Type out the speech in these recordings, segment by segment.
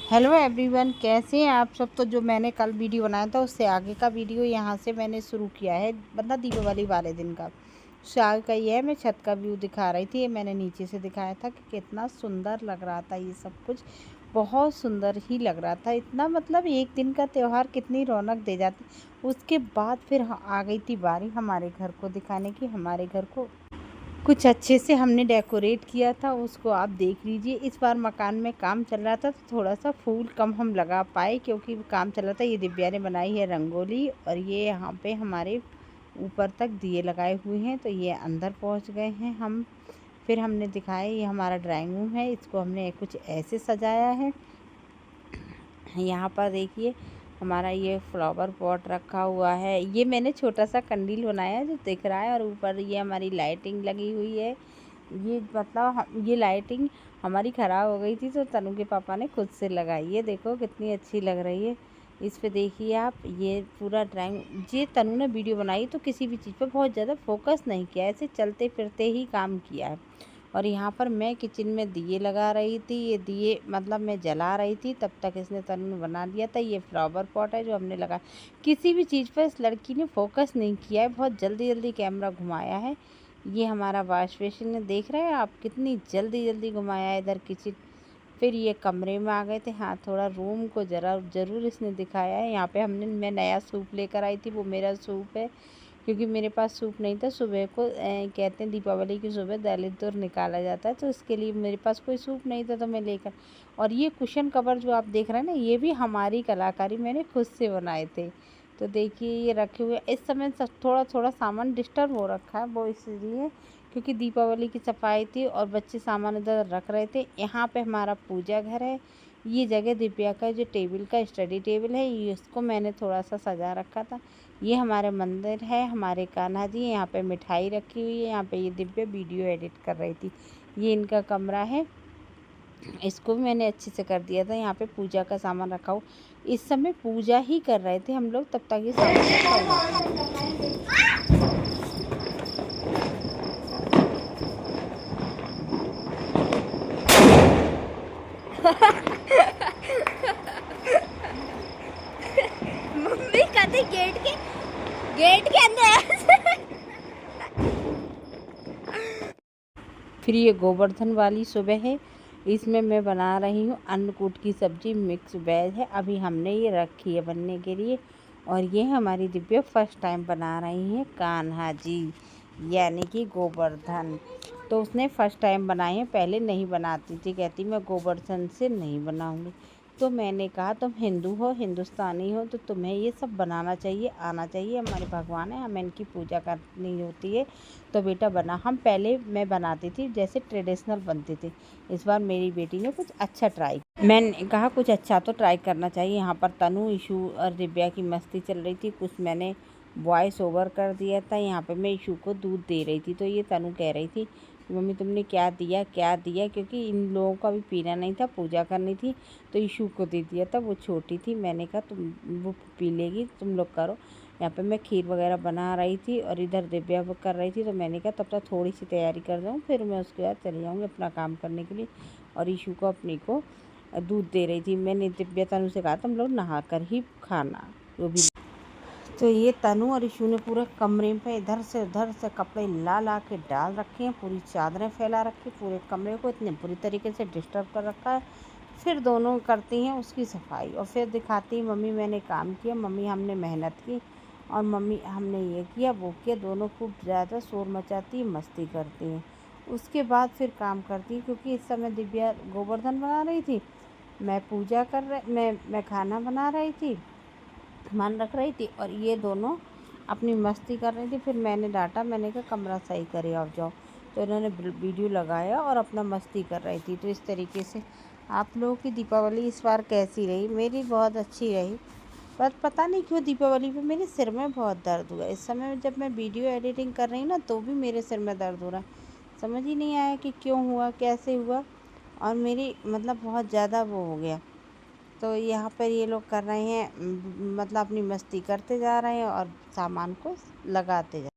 Hello everyone, कैसे हैं आप सब। तो जो मैंने कल वीडियो बनाया था उससे आगे का वीडियो यहाँ से मैंने शुरू किया है, मतलब दीपावली वाले दिन का। उससे आगे का ये है, मैं छत का व्यू दिखा रही थी। ये मैंने नीचे से दिखाया था कि कितना सुंदर लग रहा था। ये सब कुछ बहुत सुंदर ही लग रहा था। इतना मतलब एक दिन का त्यौहार कितनी रौनक दे जाती। उसके बाद फिर आ गई थी बारी हमारे घर को दिखाने की। हमारे घर को कुछ अच्छे से हमने डेकोरेट किया था, उसको आप देख लीजिए। इस बार मकान में काम चल रहा था तो थोड़ा सा फूल कम हम लगा पाए, क्योंकि काम चल रहा था। ये दिव्या ने बनाई है रंगोली, और ये यहाँ पे हमारे ऊपर तक दिए लगाए हुए हैं। तो ये अंदर पहुँच गए हैं हम। फिर हमने दिखाया, ये हमारा ड्राइंग रूम है, इसको हमने कुछ ऐसे सजाया है। यहाँ पर देखिए हमारा ये फ्लावर पॉट रखा हुआ है। ये मैंने छोटा सा कंडील बनाया है जो दिख रहा है, और ऊपर ये हमारी लाइटिंग लगी हुई है। ये मतलब ये लाइटिंग हमारी ख़राब हो गई थी तो तनु के पापा ने खुद से लगाई। ये देखो कितनी अच्छी लग रही है। इस पे देखिए आप, ये पूरा ड्राइंग ये तनु ने वीडियो बनाई तो किसी भी चीज़ पर बहुत ज़्यादा फोकस नहीं किया, ऐसे चलते फिरते ही काम किया है। और यहाँ पर मैं किचन में दिए लगा रही थी। ये दिए मतलब मैं जला रही थी, तब तक इसने तनु ने बना दिया था। ये फ्लावर पॉट है जो हमने लगा। किसी भी चीज़ पर इस लड़की ने फोकस नहीं किया है, बहुत जल्दी जल्दी कैमरा घुमाया है। ये हमारा वॉश बेसिन है, देख रहे हैं आप कितनी जल्दी जल्दी घुमाया है इधर किचन। फिर ये कमरे में आ गए थे। हाँ, थोड़ा रूम को ज़रूर इसने दिखाया है। यहाँ पे मैं नया सूप लेकर आई थी, वो मेरा सूप है, क्योंकि मेरे पास सूप नहीं था। सुबह को कहते हैं दीपावली की सुबह दलित दूर निकाला जाता है, तो इसके लिए मेरे पास कोई सूप नहीं था तो मैं लेकर। और ये कुशन कवर जो आप देख रहे हैं ना, ये भी हमारी कलाकारी, मैंने खुद से बनाए थे। तो देखिए ये रखे हुए। इस समय सब थोड़ा थोड़ा सामान डिस्टर्ब हो रखा है, वो इसलिए क्योंकि दीपावली की सफाई थी और बच्चे सामान इधर रख रहे थे। यहाँ पे हमारा पूजा घर है। ये जगह दिव्या का जो टेबल का स्टडी टेबल है, ये उसको मैंने थोड़ा सा सजा रखा था। ये हमारे मंदिर है, हमारे कान्हा जी। यहाँ पे मिठाई रखी हुई है। यहाँ पे ये दिव्या वीडियो एडिट कर रही थी। ये इनका कमरा है, इसको भी मैंने अच्छे से कर दिया था। यहाँ पे पूजा का सामान रखा हो। इस समय पूजा ही कर रहे थे हम लोग, तब तक ये सामान रखा हुआ था। मम्मी कहते गेट के अंदर। फिर ये गोवर्धन वाली सुबह है, इसमें मैं बना रही हूँ अन्नकूट की सब्ज़ी, मिक्स वेज है। अभी हमने ये रखी है बनने के लिए। और ये हमारी दिव्या फर्स्ट टाइम बना रही हैं कान्हा जी, यानी कि गोवर्धन। तो उसने फर्स्ट टाइम बनाए हैं, पहले नहीं बनाती थी, कहती मैं गोवर्धन से नहीं बनाऊँगी। तो मैंने कहा तुम हिंदू हो, हिंदुस्तानी हो, तो तुम्हें ये सब बनाना चाहिए, आना चाहिए। हमारे भगवान है, हमें इनकी पूजा करनी होती है, तो बेटा बना। मैं बनाती थी जैसे ट्रेडिशनल बनती थी। इस बार मेरी बेटी ने कुछ अच्छा ट्राई, मैंने कहा कुछ अच्छा तो ट्राई करना चाहिए। यहाँ पर तनु, ईशू और दिव्या की मस्ती चल रही थी। कुछ मैंने वॉइस ओवर कर दिया था। यहाँ पे मैं ईशू को दूध दे रही थी, तो ये तनु कह रही थी मम्मी तुमने क्या दिया क्या दिया, क्योंकि इन लोगों को अभी पीना नहीं था, पूजा करनी थी, तो ईशू को दे दिया था। वो छोटी थी, मैंने कहा तुम वो पी लेगी, तुम लोग करो। यहाँ पे मैं खीर वगैरह बना रही थी और इधर दिव्या वो कर रही थी, तो मैंने कहा तब तक थोड़ी सी तैयारी कर दूँ, फिर मैं उसके बाद चली जाऊँगी अपना काम करने के लिए। और ईशू को अपनी को दूध दे रही थी। मैंने दिव्या तनु से कहा तुम लोग नहा कर ही खाना, वो भी। तो ये तनु और ईशू ने पूरे कमरे पे इधर से उधर से कपड़े ला ला के डाल रखे हैं, पूरी चादरें फैला रखी, पूरे कमरे को इतने बुरी तरीके से डिस्टर्ब कर रखा है। फिर दोनों करती हैं उसकी सफाई और फिर दिखाती मम्मी मैंने काम किया, मम्मी हमने मेहनत की, और मम्मी हमने ये किया वो किया। दोनों खूब ज़्यादा शोर मचाती मस्ती करती हैं। उसके बाद फिर काम करती, क्योंकि इस समय दिव्या गोवर्धन बना रही थी, मैं पूजा कर रही, मैं खाना बना रही थी, मन रख रही थी, और ये दोनों अपनी मस्ती कर रही थी। फिर मैंने डांटा, मैंने कहा कमरा सही करे आप जाओ। तो इन्होंने वीडियो लगाया और अपना मस्ती कर रही थी। तो इस तरीके से आप लोगों की दीपावली इस बार कैसी रही? मेरी बहुत अच्छी रही, पर पता नहीं क्यों दीपावली पे मेरे सिर में बहुत दर्द हुआ। इस समय जब मैं वीडियो एडिटिंग कर रही हूँ ना, तो भी मेरे सिर में दर्द हो रहा है। समझ ही नहीं आया कि क्यों हुआ, कैसे हुआ, और मेरी मतलब बहुत ज़्यादा वो हो गया। तो यहाँ पर ये लोग कर रहे हैं, मतलब अपनी मस्ती करते जा रहे हैं और सामान को लगाते जा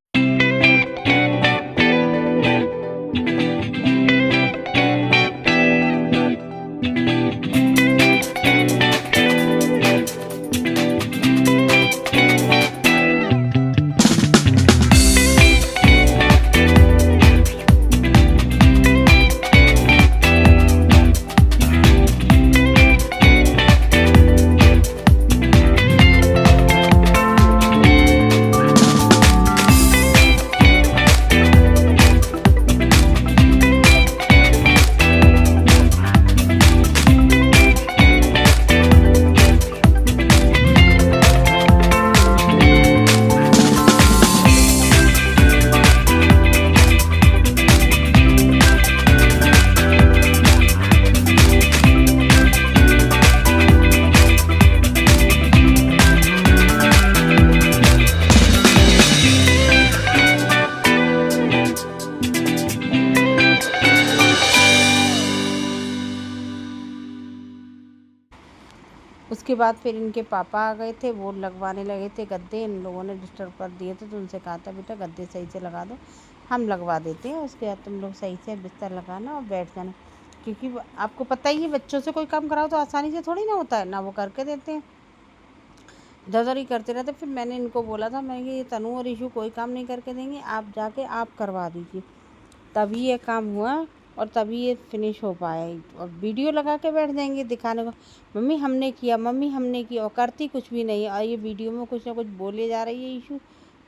उसके बाद फिर इनके पापा आ गए थे, वो लगवाने लगे थे गद्दे। इन लोगों ने डिस्टर्ब कर दिए थे तो उनसे कहा था बेटा गद्दे सही से लगा दो, हम लगवा देते हैं, उसके बाद तुम लोग सही से बिस्तर लगाना और बैठ जाना। क्योंकि आपको पता ही है बच्चों से कोई काम कराओ तो आसानी से थोड़ी ना होता है, ना वो करके देते हैं, इधर उधर ही करते रहते। फिर मैंने इनको बोला था, मैंने ये तनु और ईशू कोई काम नहीं करके देंगे, आप जाके आप करवा दीजिए। तभी ये काम हुआ और तभी ये फिनिश हो पाया। और वीडियो लगा के बैठ जाएंगे दिखाने को, मम्मी हमने किया, मम्मी हमने किया, और करती कुछ भी नहीं है। और ये वीडियो में कुछ ना कुछ बोले जा रही है ईशू,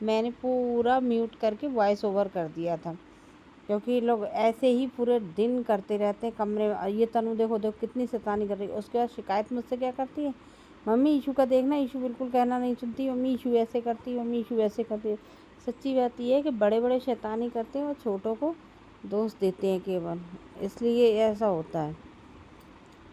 मैंने पूरा म्यूट करके वॉइस ओवर कर दिया था, क्योंकि ये लोग ऐसे ही पूरे दिन करते रहते हैं कमरे में। ये तनु देखो देखो कितनी शैतानी कर रही है। उसके बाद शिकायत मुझसे क्या करती है, मम्मी ईशू का देखना, ईशू बिल्कुल कहना नहीं सुनती, मम्मी ईशू ऐसे करती है, मम्मी ईशू ऐसे करती है। सच्ची बात ये है कि बड़े बड़े शैतानी करते हैं और छोटों को दोष देते हैं केवल, इसलिए ऐसा होता है।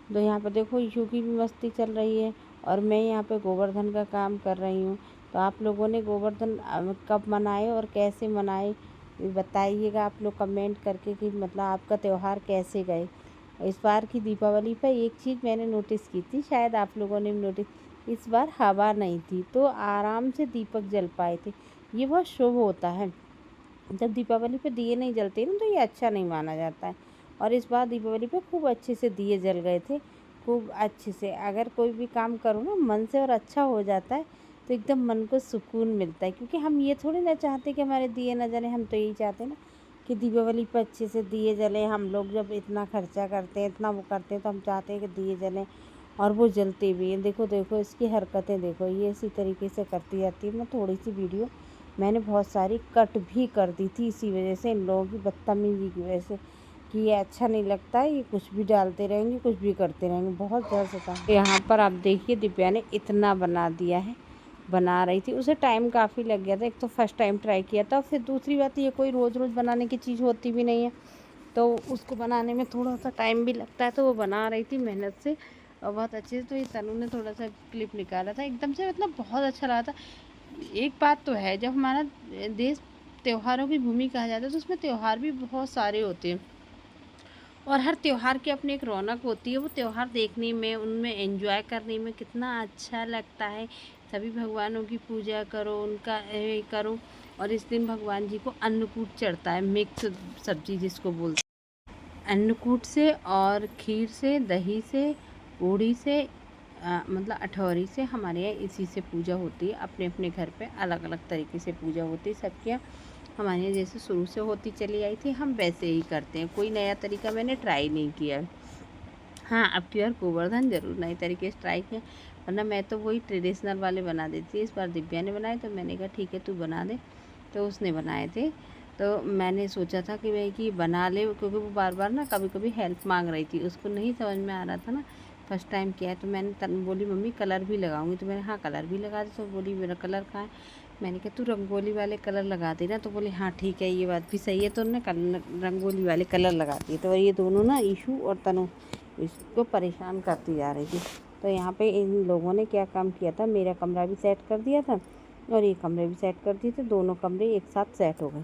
तो यहाँ पर देखो ईशू की भी मस्ती चल रही है और मैं यहाँ पे गोवर्धन का काम कर रही हूँ। तो आप लोगों ने गोवर्धन कब मनाए और कैसे मनाए बताइएगा आप लोग कमेंट करके, कि मतलब आपका त्यौहार कैसे गए। इस बार की दीपावली पर एक चीज़ मैंने नोटिस की थी, शायद आप लोगों ने भी नोटिस, इस बार हवा नहीं थी तो आराम से दीपक जल पाए थे। ये बहुत शुभ होता है, जब दीपावली पे दिए नहीं जलते ना तो ये अच्छा नहीं माना जाता है। और इस बार दीपावली पे खूब अच्छे से दिए जल गए थे, खूब अच्छे से। अगर कोई भी काम करो ना मन से और अच्छा हो जाता है तो एकदम मन को सुकून मिलता है। क्योंकि हम ये थोड़ी ना चाहते कि हमारे दिए ना जले, हम तो यही चाहते हैं ना कि दीपावली पर अच्छे से दिए जले। हम लोग जब इतना खर्चा करते हैं, इतना वो करते हैं, तो हम चाहते हैं कि दिए जलें और वो जलते भी हैं। देखो देखो इसकी हरकतें देखो, ये इसी तरीके से करती जाती है। मैं थोड़ी सी वीडियो मैंने बहुत सारी कट भी कर दी थी इसी वजह से, इन लोगों की बदतमीज़ी की वजह से, कि ये अच्छा नहीं लगता है, ये कुछ भी डालते रहेंगे, कुछ भी करते रहेंगे, बहुत ज़्यादा सता। यहाँ पर आप देखिए दिव्या ने इतना बना दिया है, बना रही थी, उसे टाइम काफ़ी लग गया था। एक तो फर्स्ट टाइम ट्राई किया था, फिर दूसरी बात ये कोई रोज़ रोज़ बनाने की चीज़ होती भी नहीं है, तो उसको बनाने में थोड़ा सा टाइम भी लगता है। तो वो बना रही थी मेहनत से और बहुत अच्छे से। तो ये तनु ने थोड़ा सा क्लिप निकाला था एकदम से, मतलब बहुत अच्छा लगा था। एक बात तो है, जब हमारा देश त्योहारों की भूमि कहा जाता है तो उसमें त्यौहार भी बहुत सारे होते हैं और हर त्यौहार की अपनी एक रौनक होती है। वो त्यौहार देखने में, उनमें एंजॉय करने में कितना अच्छा लगता है। सभी भगवानों की पूजा करो, उनका करो। और इस दिन भगवान जी को अन्नकूट चढ़ता है, मिक्स सब्जी जिसको बोलते हैं। अन्नकूट से और खीर से, दही से, पूड़ी से, मतलब अठौरी से, हमारे यहाँ इसी से पूजा होती है। अपने अपने घर पे अलग अलग तरीके से पूजा होती है सबके यहाँ। हमारे यहाँ जैसे शुरू से होती चली आई थी, हम वैसे ही करते हैं, कोई नया तरीका मैंने ट्राई नहीं किया। हाँ, अब की बार गोवर्धन ज़रूर नए तरीके से ट्राई किया, वरना मैं तो वही ट्रेडिशनल वाले बना देती। इस बार दिव्या ने बनाए तो मैंने कहा ठीक है तू बना दे, तो उसने बनाए थे। तो मैंने सोचा था कि भाई कि बना ले, क्योंकि वो बार बार ना कभी कभी हेल्प मांग रही थी, उसको नहीं समझ में आ रहा था ना, फर्स्ट टाइम किया है। तो मैंने बोली मम्मी कलर भी लगाऊंगी, तो मैंने हाँ कलर भी लगा दी। तो बोली मेरा कलर कहाँ है, मैंने कहा तू रंगोली वाले कलर लगा देना। तो बोली हाँ ठीक है, ये बात भी सही है। तो उन्होंने रंगोली वाले कलर लगा दिए। तो ये दोनों ना ईशू और तनु इसको परेशान करती जा रही थी। तो यहाँ पे इन लोगों ने क्या काम किया था, मेरा कमरा भी सेट कर दिया था और ये कमरे भी सेट कर दिए थे, दोनों कमरे एक साथ सेट हो गए।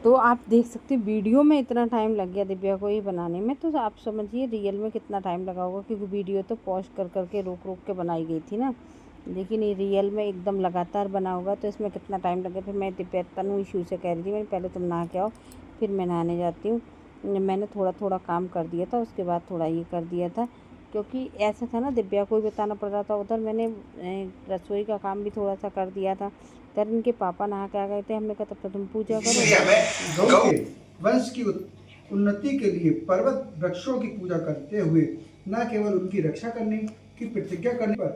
तो आप देख सकते हैं वीडियो में इतना टाइम लग गया दिव्या को ये बनाने में, तो आप समझिए रियल में कितना टाइम लगा होगा, क्योंकि वीडियो तो पॉज कर करके रोक रोक के बनाई गई थी ना, लेकिन ये रियल में एकदम लगातार बना होगा तो इसमें कितना टाइम लगे। फिर मैं दिव्या तनु इशू से कह रही थी, मैंने पहले तुम नहा के आओ फिर मैं नहाने जाती हूँ। मैंने थोड़ा थोड़ा काम कर दिया था, उसके बाद थोड़ा ये कर दिया था, क्योंकि ऐसा था ना दिव्या को भी बताना पड़ रहा था। उधर मैंने रसोई का काम भी थोड़ा सा कर दिया था। तर इनके पापा नहा के आ गए थे, हमने कहा तब तक तुम पूजा करो। गौ के वंश की उन्नति के लिए पर्वत वृक्षों की पूजा करते हुए न केवल उनकी रक्षा करने की प्रतिज्ञा करने पर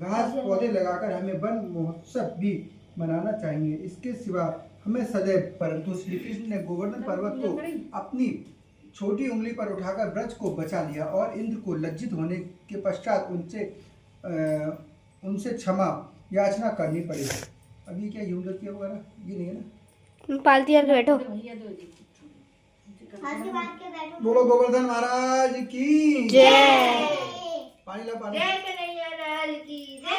घास पौधे लगाकर हमें वन महोत्सव भी मनाना चाहिए। इसके सिवा हमें सदैव, परंतु श्री कृष्ण ने गोवर्धन पर्वत को अपनी छोटी उंगली पर उठाकर ब्रज को बचा लिया और इंद्र को लज्जित होने के पश्चात उनसे क्षमा याचना करनी पड़ी। अब ये क्या यूं किया होगा ना, ये नहीं है ना, पालती यार बैठो, बोलो गोवर्धन महाराज की जय। पानी ला पानी। जय कन्हैया लाल की जय।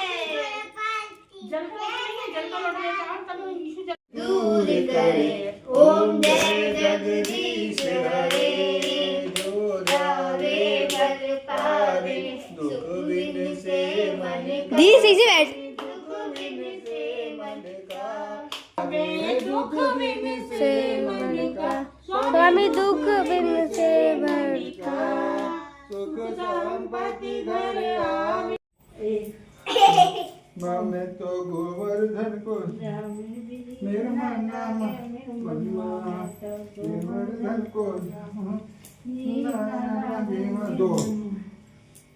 दूर करे ओम जय जगदीश हरे, जो जावे भल पावे सुख बिन से दी सही से बैठ। स्वामी दुख बिन से भरता सुख संपत्ति घर आवे। मैं तो गोवर्धन को मेरा नाम गोवर्धन को दो।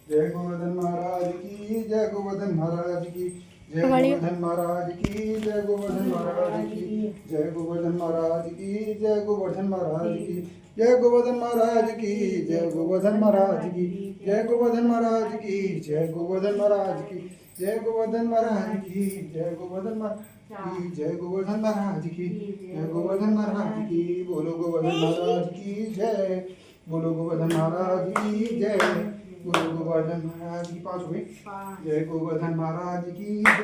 जय गोवर्धन महाराज की, जय गोवर्धन महाराज की, जय गोवर्धन महाराज की, जय गोवर्धन महाराज की, जय गोवर्धन महाराज की, जय गोवर्धन महाराज की, जय गोवर्धन महाराज की, जय गोवर्धन महाराज की, जय गोवर्धन महाराज की, जय गोवर्धन महाराज की, जय गोवर्धन महाराज की, जय गोवर्धन महाराज की, जय गोवर्धन महाराज की, जय गोवर्धन महाराज की। बोलो गोवर्धन महाराज की जय, बोलो गोवर्धन महाराज की जय, बोलो गोवर्धन महाराज की। 5 हो गए। जय गोवर्धन महाराज की जय।